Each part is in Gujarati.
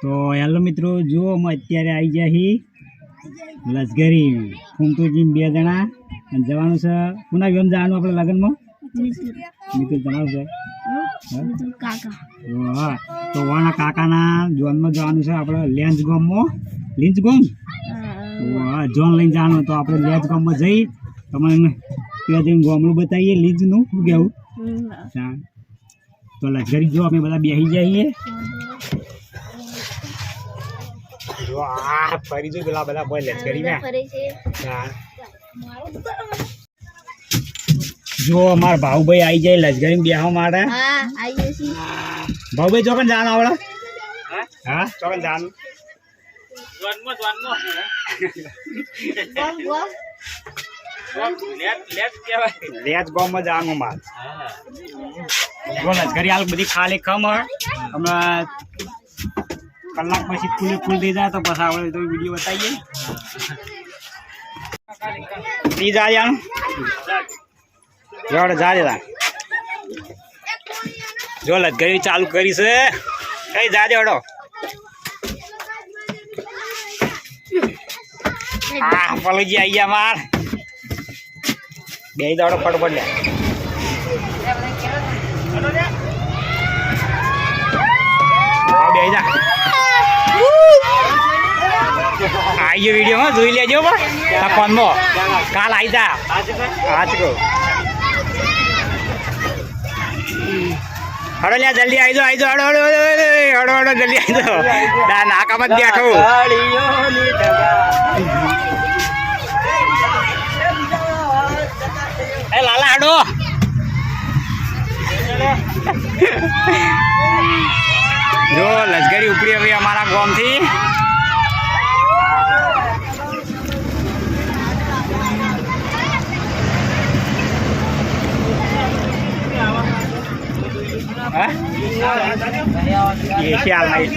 તો હેલો મિત્રો, જુઓ અમે અત્યારે આવી ગયા છીએ લસગરી ફૂમતુજી 2 જણા અને જવાનું છે. કોના ગમ જવાનું આપણે લગ્નમાં? મિત્ર જણાવજો. હા, તો વાના કાકાના જોનમાં જવાનું છે આપણે લેન્સ ગામમાં. લીંચ ગામ જોન લઈને જવાનું. તો આપણે લેન્ચ ગામમાં જઈ તમને ત્યાં જઈને ગામડું બતાવીએ લીંચનું. શું કહેવું? તો લસગરી જો અમે બધા બેસી જઈએ. જો આ ફરી જો પેલા બધા બોય લસગરી ને જો અમારા ભાઉભાઈ આવી જાય લસગરી બેહવા માટે. ભાઉભાઈ ચોકન જવાનું આવડે? હા, ચોકન જવાનું. લેટ ગામમાં જવાનું માર. જો લસગરી હાલ બધી ખાલી ખમ હમણાં કલાક પછી ફૂલ થઈ જાય તો પછી આપણે તો વિડીયો બતાવીએ. ઈ જા જાણ જોડે જા દેલા. જો લસગરી ચાલુ કરી છે. કઈ જા દેડો. આ પલોજી આઈ ગયા માર. બે દાડો ફટફટ લે. બે જા आई जो वीडियो में જોઈ લેજો બા ફોનમાં. કાલ આવી જા આજ કો. હડો લ્યા જલ્દી આવી જાઓ. હડો હડો હડો હડો જલ્દી આવી જાઓ. નાકામાં જ બેઠો. એ લાલા હડો. જો લસગરી ઉપડી હવે અમારા ગામથી. ये ख्याल नहीं.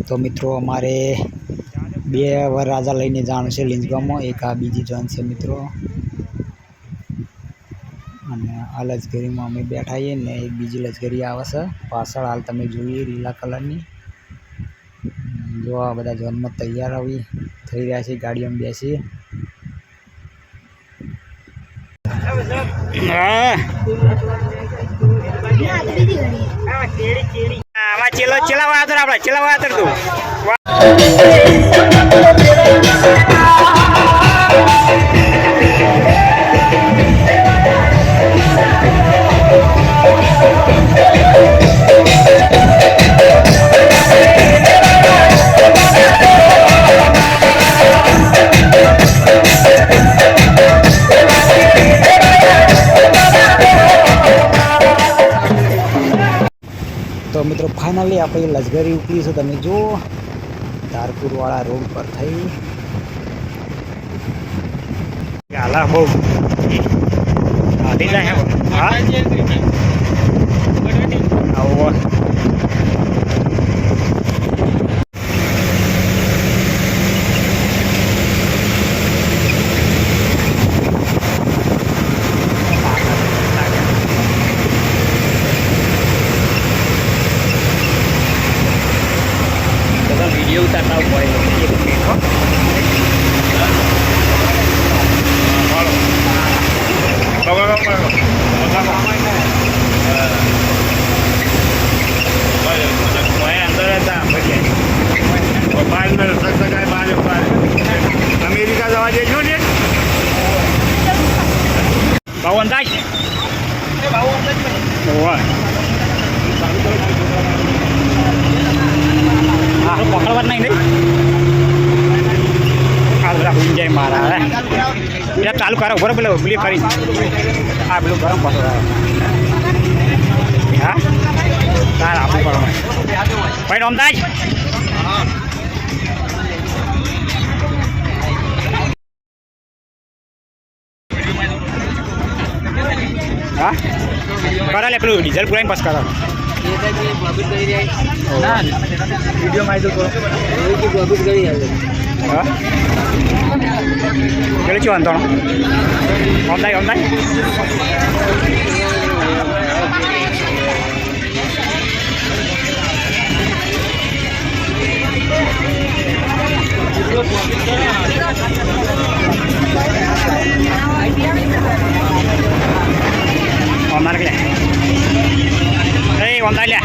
तो मित्रों अमारे 2 वरराजा लईने जाणुं छे લીંચ ગામમાં. एक आ बीजी जोन छे मित्रों. અને આ લસગરીમાં અમે બેઠા છીએ ને એક બીજી લસગરી આવે છે પાછળ. હાલ તમે જોઈએ લીલા કલરની. જો આ બધા જોનમાં તૈયાર આવી થઈ રહ્યા છે. ગાડીઓમાં બેસી. આમાં ચેલા વાતર આપણે ચેલા વાતર તું. तो मित्रों फाइनली आप लसगरी उपरी से तमे जो धारपुर वाला रोड पर थी. आला बो आधी जाए हां आओ. वीडियो उतारना हुआ है अमेरिका जवा देजो ने भाऊ अंदाज पकड़वा नहीं जाए मारा है चालू करो बराबर पेलो बुली खरी आ पेलू गरम पास हाँ तार आप भाई रमदाज હા કરો લે પેલું ડીઝલ પુરાઈને પાસ કરો હા પેલું શું વાંધો online Omar ke? Hey, Omar ya.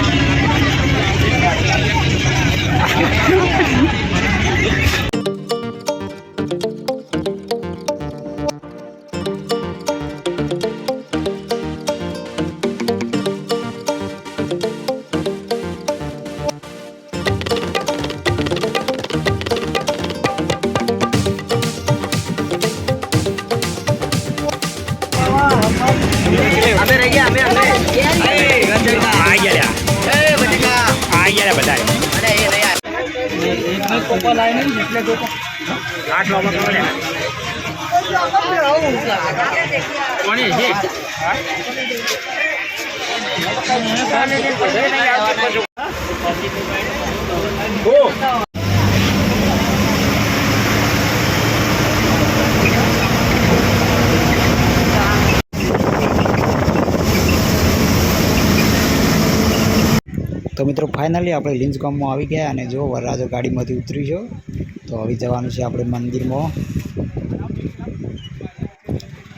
તો મિત્રો ફાઇનલી આપણે લીંજ ગામમાં આવી ગયા અને જો વરરાજો ગાડીમાંથી ઉતર્યું છે તો હવે જવાનું છે આપણે મંદિરમાં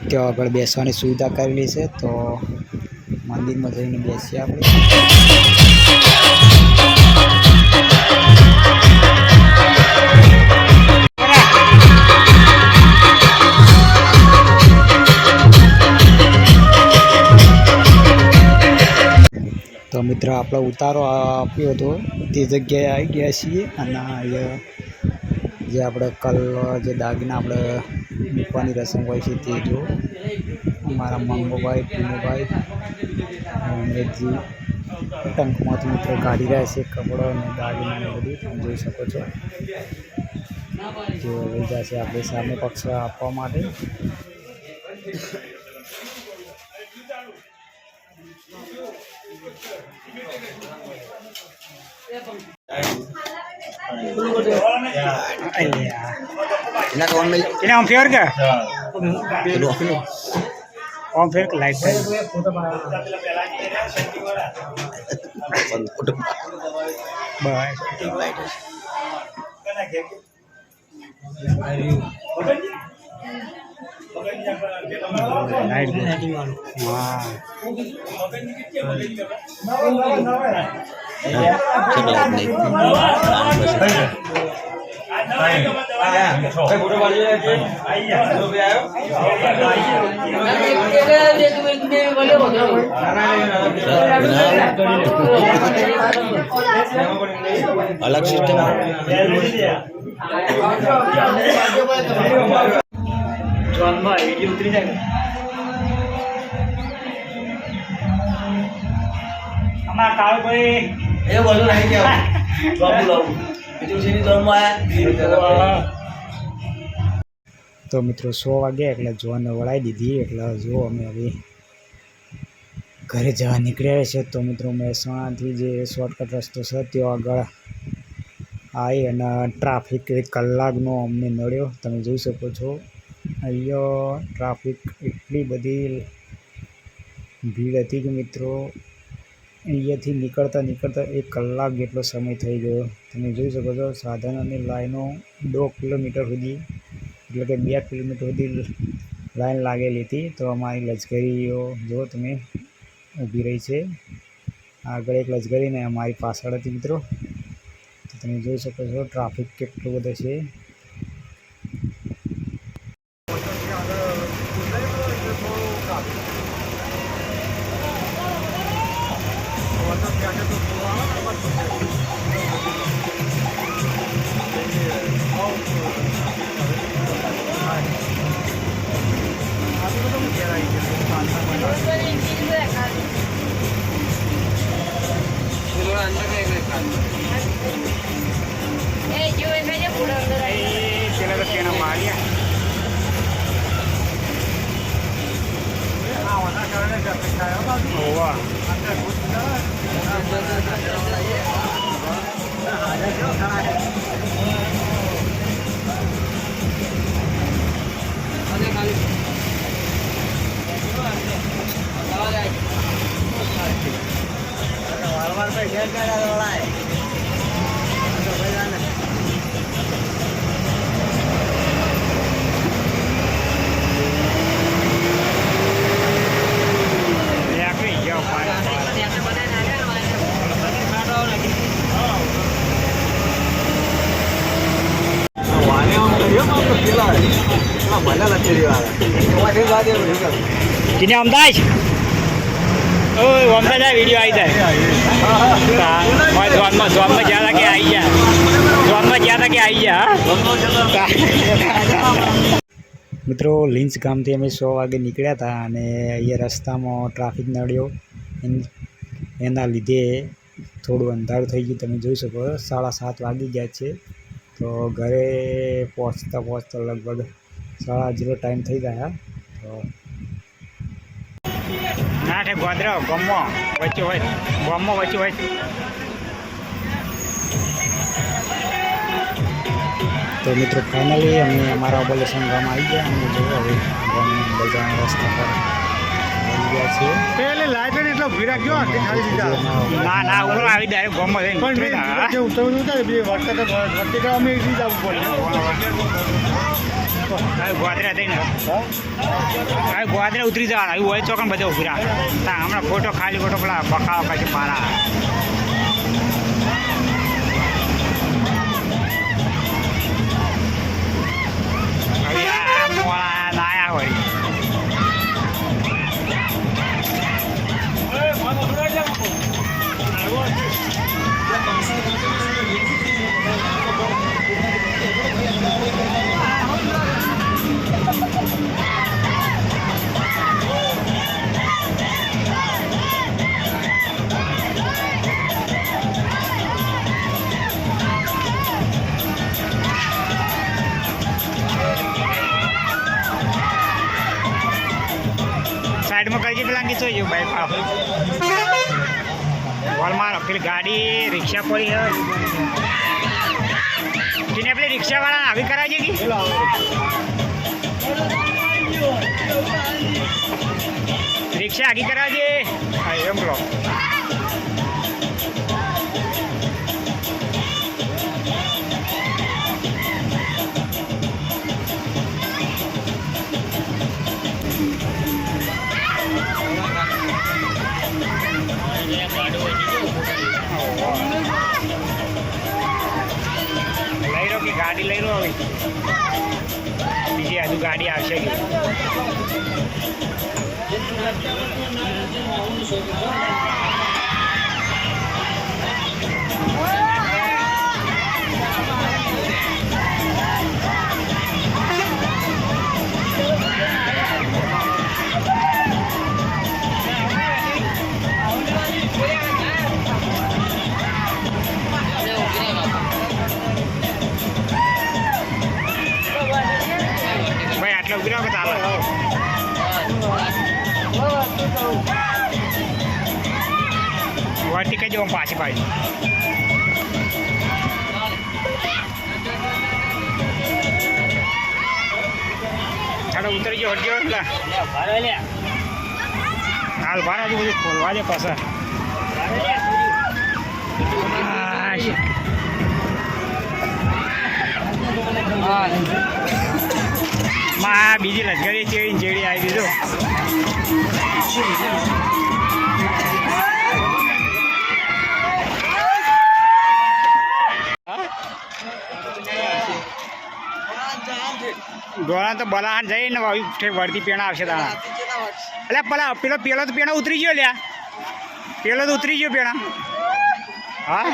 ત્યાં આગળ બેસવાની સુવિધા કરેલી છે તો મંદિરમાં જઈને બેસીએ આપણે તો મિત્ર આપણે ઉતારો આપ્યો હતો તે જગ્યાએ આવી ગયા છીએ અને જે આપણે જે દાગીના આપણે મૂકવાની રસમ હોય છે તે જો અમારા મંગોભાઈ ટીનુભાઈ અમરેશજી ટંકમાંથી મિત્રો કાઢી રહ્યા છે કપડો અને દાગીનાને બધું તમે જોઈ શકો છો જે લઈ જશે આપણે સામે પક્ષ આપવા માટે ini om fair ke? Om fair ke light tadi. अलग सिस्टम उतरी जाएगा हमारा काल कोई ये बोलो नहीं क्या बाबू लाओ બીજું છે ધર્મમાં આયા તો મિત્રો 100 વાગ્યા એટલે જોને વળાઈ દીધી એટલે જો અમે હવે ઘરે જવા નીકળ્યા છે તો મિત્રો મહેસાણાથી જે શોર્ટકટ રસ્તો છે ત્યાં આગળ આવી અને ટ્રાફિક 1 કલાકનો અમને નડ્યો તમે જોઈ શકો છો અહીંયા ટ્રાફિક એટલી બધી ભીડ હતી કે મિત્રો અહીંયાથી નીકળતા 1 કલાક જેટલો સમય થઈ ગયો તમે જોઈ શકો છો સાધનોની લાઈનો 2 કિલોમીટર સુધી એટલે કે 2 કિલોમીટર સુધી લાઈન લાગેલી હતી તો અમારી લશ્કરીઓ જો તમે ઊભી રહી છે આગળ એક લશ્કરી ને અમારી પાછળ હતી મિત્રો તો તમે જોઈ શકો છો ટ્રાફિક કેટલો બધો છે Maria. किने अमदाज ओए अमदाज आ वीडियो आई जाए मैं जोन में ज्यादा के आई जा जोन में ज्यादा के आई जा મિત્રો લીંચ ગામથી અમે 100 વાગે નીકળ્યા હતા અને અહીંયા રસ્તામાં ટ્રાફિક નડ્યો એના લીધે થોડું અંધારું થઈ ગયું. તમે જોઈ શકો 7:30 વાગી ગયા છે. તો ઘરે પહોંચતા લગભગ 0:30 ટાઈમ થઈ ગયા. તો ના છે ગોધરા ગામમાં વચ્ચે હોય તો મિત્રો ફાઇનલી અમે અમારા ઓબલેશન ગામ આવી ગયા. અમે જોયું હવે ગામની અંદર જવાના રસ્તા પર આવી ગયા છે. પેલે લાઈટ એટલો ભીરા ગયો ના ઉપર આવી ડાયરેક્ટ ગામમાં જઈને ગોધરા થઈને ગોધરા ઉતરી જવાના એવું હોય ચોકન બધા ઉભી રાખે. હમણાં ખોટો ખાલી ખોટો પેલા બખાવા પછી મારા લાયા હોય. સાઈડમાં કરજે પેલા નીચો જો બાઈક વોલ મારો પેલી ગાડી રિક્ષા પડી તેને પેલી રિક્ષાવાળા આવી કરાય છે કે રિક્ષા આગી કરાવજે. હા એમ લો લઈ રહ્યો કે ગાડી લઈ રહ્યો હવે બીજી હજુ ગાડી આવશે કે ઉગરા કે ચાલે વાટી કઈ જવા પાછી પાડી ચાલો ઉતરી ગયો હટજો એટલે હાલ ભાડા બધું ખોલવા દે પાછા. માં બીજી લશ્કરી ચેડી જેડી આવી દીધો. ગોળા તો બલાહાન જઈને વળતી પેણા આવશે તારા. એટલે પેલો તો પેણા ઉતરી ગયો લ્યા પેલો તો ઉતરી ગયો પેણા. હા